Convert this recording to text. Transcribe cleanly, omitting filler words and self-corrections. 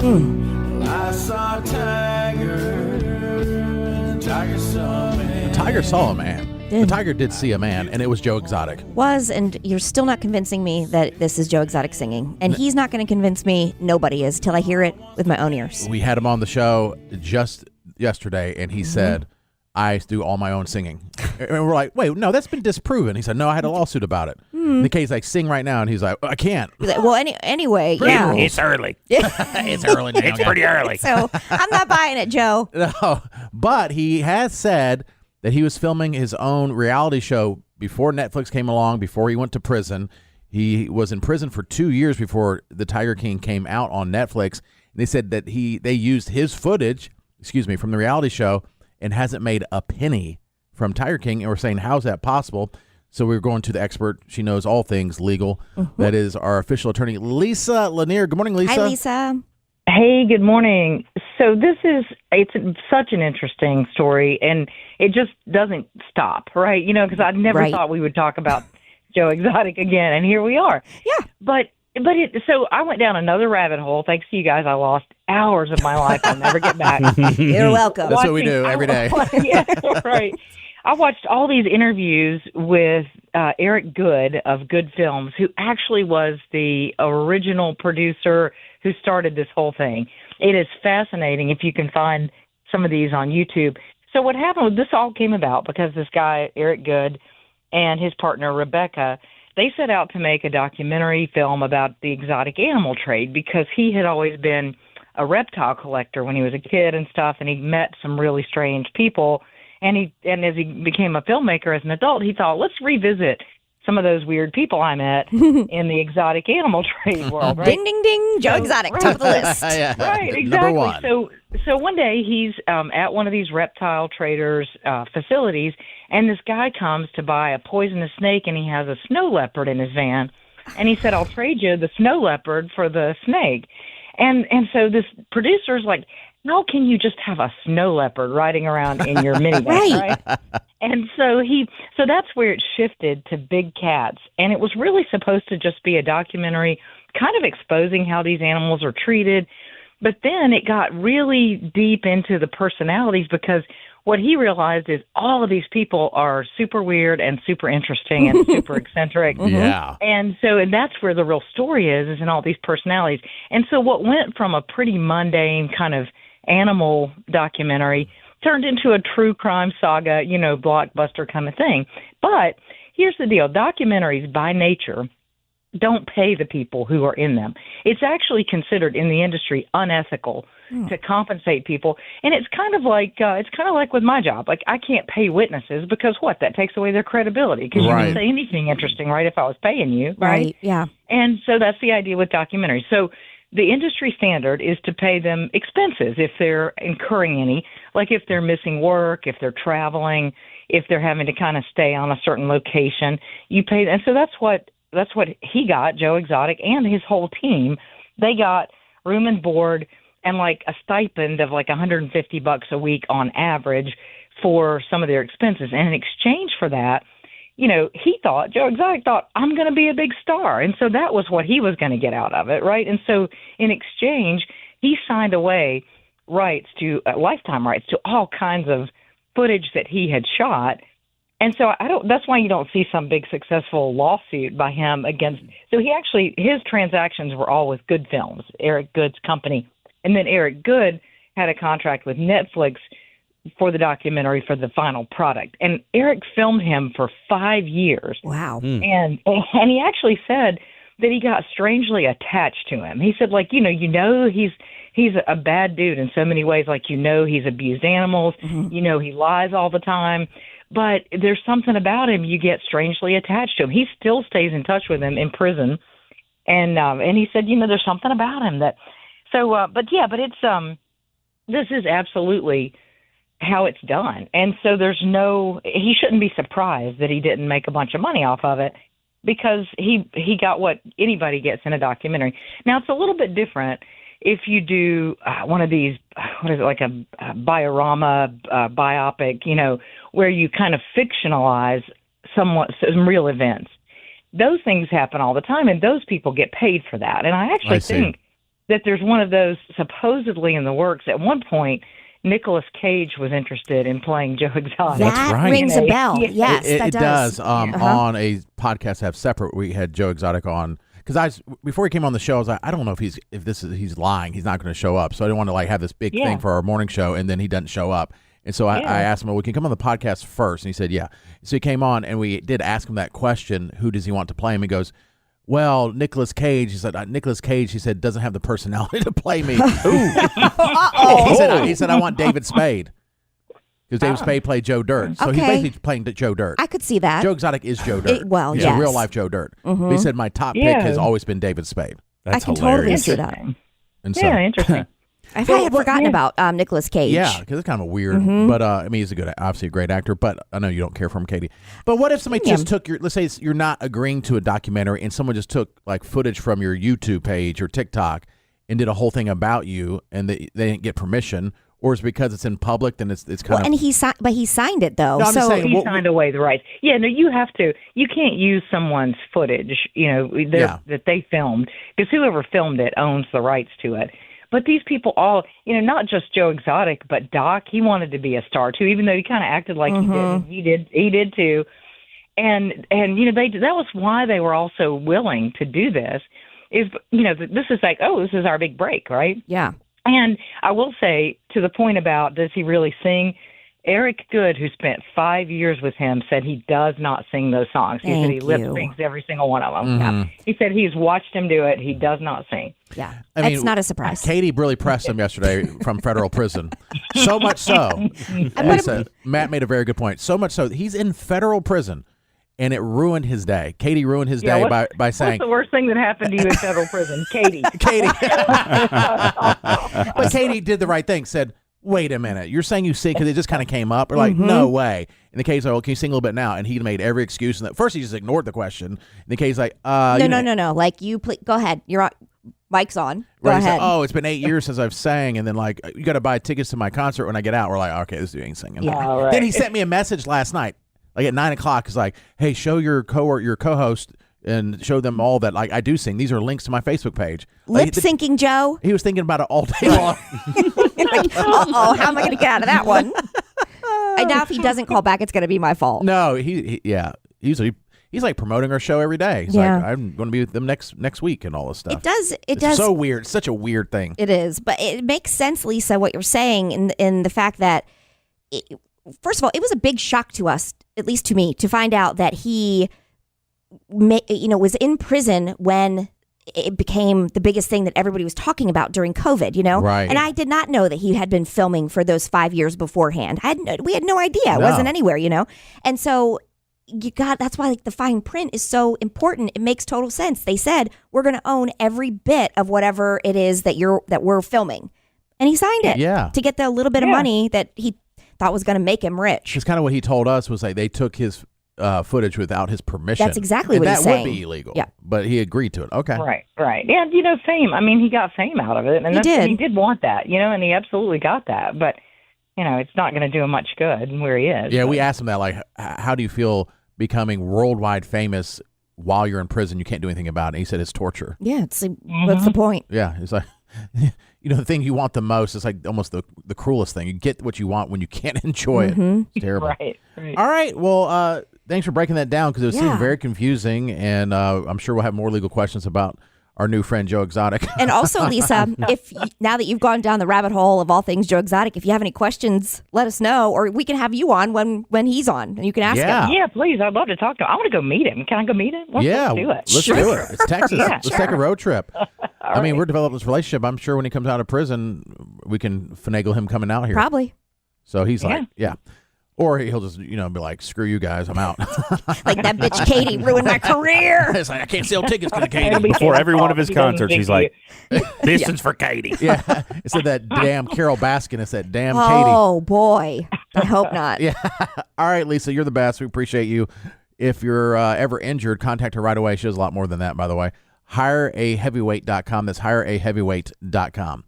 I saw Tiger. Tiger saw a man. The tiger saw a man. The tiger did see a man, and it was Joe Exotic. And you're still not convincing me that this is Joe Exotic singing. And he's not going to convince me, nobody is, till I hear it with my own ears. We had him on the show just yesterday, and he said, I do all my own singing. And we're like, wait, no, that's been disproven. He said, no, I had a lawsuit about it. In the case, like, sing right now, and he's like, I can't. Well, anyway, yeah. It's early. It's early now. It's pretty early. So I'm not buying it, Joe. No, but he has said that he was filming his own reality show before Netflix came along, before he went to prison. He was in prison for 2 years before The Tiger King came out on Netflix. And they said that they used his footage, from the reality show and hasn't made a penny from Tiger King. And we're saying, how's that possible? So we're going to the expert. She knows all things legal. That is our official attorney, Lisa Lanier. Good morning, Lisa. Hi, Lisa. Hey, good morning. So it's such an interesting story, and it just doesn't stop, right? Because I never thought we would talk about Joe Exotic again, and here we are. Yeah. So I went down another rabbit hole. Thanks to you guys, I lost hours of my life I'll never get back. You're welcome. That's what we do every day. Yeah, right. I watched all these interviews with Eric Goode of Goode Films, who actually was the original producer who started this whole thing. It is fascinating if you can find some of these on YouTube. So what happened, this all came about because this guy, Eric Goode, and his partner, Rebecca, they set out to make a documentary film about the exotic animal trade because he had always been a reptile collector when he was a kid and stuff, and he met some really strange people. And as he became a filmmaker as an adult, he thought, let's revisit some of those weird people I met in the exotic animal trade world. Right? Ding, ding, ding. Joe Exotic, top of the list. Right, exactly. Number one. So one day he's at one of these reptile traders' facilities, and this guy comes to buy a poisonous snake, and he has a snow leopard in his van. And he said, I'll trade you the snow leopard for the snake. And so this producer's like, how can you just have a snow leopard riding around in your minivan, right? And so that's where it shifted to big cats. And it was really supposed to just be a documentary kind of exposing how these animals are treated. But then it got really deep into the personalities because what he realized is all of these people are super weird and super interesting and super eccentric. Yeah. And that's where the real story is in all these personalities. And so what went from a pretty mundane kind of animal documentary turned into a true crime saga, blockbuster kind of thing. But here's the deal. Documentaries by nature don't pay the people who are in them. It's actually considered in the industry unethical to compensate people. And it's kind of like with my job. Like I can't pay witnesses because that takes away their credibility because you can say anything interesting, right? If I was paying you, right? Yeah. And so that's the idea with documentaries. So the industry standard is to pay them expenses if they're incurring any, like if they're missing work, if they're traveling, if they're having to kind of stay on a certain location, you pay. And so that's what he got, Joe Exotic and his whole team. They got room and board and like a stipend of like $150 a week on average for some of their expenses. And in exchange for that, Joe Exotic thought, I'm going to be a big star. And so that was what he was going to get out of it, right? And so in exchange, he signed away lifetime rights to all kinds of footage that he had shot. And so that's why you don't see some big successful lawsuit by him against. So his transactions were all with Goode Films, Eric Goode's company. And then Eric Goode had a contract with Netflix for the documentary for the final product. And Eric filmed him for 5 years. Wow. And he actually said that he got strangely attached to him. He said, he's a bad dude in so many ways. He's abused animals. He lies all the time. But there's something about him you get strangely attached to him. He still stays in touch with him in prison. And he said, there's something about him that. So, this is absolutely how it's done. And so he shouldn't be surprised that he didn't make a bunch of money off of it because he got what anybody gets in a documentary. Now, it's a little bit different if you do one of these, like a biorama biopic, where you kind of fictionalize some real events. Those things happen all the time, and those people get paid for that. And I actually think that there's one of those supposedly in the works. At one point, Nicolas Cage was interested in playing Joe Exotic. That right. rings a bell. Yeah. Yes, It that does. does. On a podcast I have separate, we had Joe Exotic on because before he came on the show, I was like, I don't know if he's lying. He's not going to show up. So I didn't want to like have this big thing for our morning show, and then he doesn't show up. And so I asked him, well, we can come on the podcast first, and he said, yeah. So he came on, and we did ask him that question: who does he want to play him? He goes, well, Nicolas Cage. He said, Nicolas Cage, he said, doesn't have the personality to play me. Ooh. He said, I want David Spade. Because David Spade played Joe Dirt. So he's basically playing Joe Dirt. I could see that. Joe Exotic is Joe Dirt. Well, He's yes. a real life Joe Dirt. But he said, my top pick has always been David Spade. That's I can hilarious. totally see that. And so, Interesting. I had forgotten about Nicolas Cage. yeah, because it's kind of weird. But I mean, he's obviously a great actor. But I know you don't care for him, Katie. But what if somebody just took let's say you're not agreeing to a documentary, and someone just took like footage from your YouTube page or TikTok and did a whole thing about you, and they didn't get permission, or is it because it's in public? Then it's kind of. And he signed it though. No, I'm just saying, He signed away the rights. Yeah, no, you have to. You can't use someone's footage, that they filmed, because whoever filmed it owns the rights to it. But these people all, not just Joe Exotic, but Doc, he wanted to be a star too, even though he kind of acted like he did. He did too. And that was why they were also willing to do this. Is this is like, this is our big break, right? Yeah. And I will say, to the point about does he really sing, Eric Goode, who spent 5 years with him, said he does not sing those songs. He said he lip syncs every single one of them. Yeah. He said he's watched him do it. He does not sing. Yeah. It's not a surprise. Katie really pressed him yesterday from federal prison. So much so. Matt made a very good point. So much so, he's in federal prison. And it ruined his day. Katie ruined his day by saying, what's the worst thing that happened to you in federal prison? Katie. But Katie did the right thing, said, wait a minute, you're saying you sing because it just kind of came up? Or like, no way. And the Katie's like, well, can you sing a little bit now? And he made every excuse. And first he just ignored the question. And the Katie's like, No. Like, you go ahead. You're on. Mic's on. Go ahead. Like, it's been 8 years since I've sang. And then like, you got to buy tickets to my concert when I get out. We're like, okay, this dude ain't singing. Yeah. Right. Then he sent me a message last night. Like at 9 o'clock, it's like, hey, show your co-host and show them all that like I do sing. These are links to my Facebook page. Lip syncing, Joe. He was thinking about it all day long. Like, how am I going to get out of that one? I doubt if he doesn't call back, it's going to be my fault. No, he's like promoting our show every day. He's like, I'm going to be with them next week and all this stuff. It does. So weird. It's such a weird thing. It is, but it makes sense, Lisa, what you're saying in the fact that. First of all, it was a big shock to us, at least to me, to find out that he, was in prison when it became the biggest thing that everybody was talking about during COVID, Right. And I did not know that he had been filming for those 5 years beforehand. We had no idea. It wasn't anywhere, And so that's why like the fine print is so important. It makes total sense. They said, we're going to own every bit of whatever it is that we're filming. And he signed it to get the little bit of money that he thought was going to make him rich. It's kind of what he told us was like they took his footage without his permission. That's exactly what he's saying. That would be illegal. Yeah. But he agreed to it. Okay. Right. Yeah, fame. I mean, he got fame out of it. And he did want that, and he absolutely got that. But, it's not going to do him much good where he is. Yeah, we asked him that, like, how do you feel becoming worldwide famous while you're in prison? You can't do anything about it. And he said it's torture. Yeah, what's the point? Yeah, it's like... the thing you want the most is like almost the cruelest thing. You get what you want when you can't enjoy it. It's terrible. Right. All right. Well, thanks for breaking that down because it seemed very confusing, and I'm sure we'll have more legal questions about our new friend Joe Exotic. And also, Lisa, now that you've gone down the rabbit hole of all things Joe Exotic, if you have any questions, let us know, or we can have you on when he's on, and you can ask him. Yeah, please. I'd love to talk to him. I want to go meet him. Can I go meet him? Let's do it. Let's do it. It's Texas. Let's take a road trip. I mean, we're developing this relationship. I'm sure when he comes out of prison, we can finagle him coming out here. Probably. So he's like, Or he'll just, be like, screw you guys, I'm out. Like that bitch Katie ruined my career. It's like, I can't sell tickets to Katie. Before every one of his concerts, he's like, this is for Katie. Yeah. Instead of that damn Carol Baskin, it's that damn Katie. Oh, boy. I hope not. Yeah. All right, Lisa, you're the best. We appreciate you. If you're ever injured, contact her right away. She does a lot more than that, by the way. HireAHeavyweight.com. That's HireAHeavyweight.com.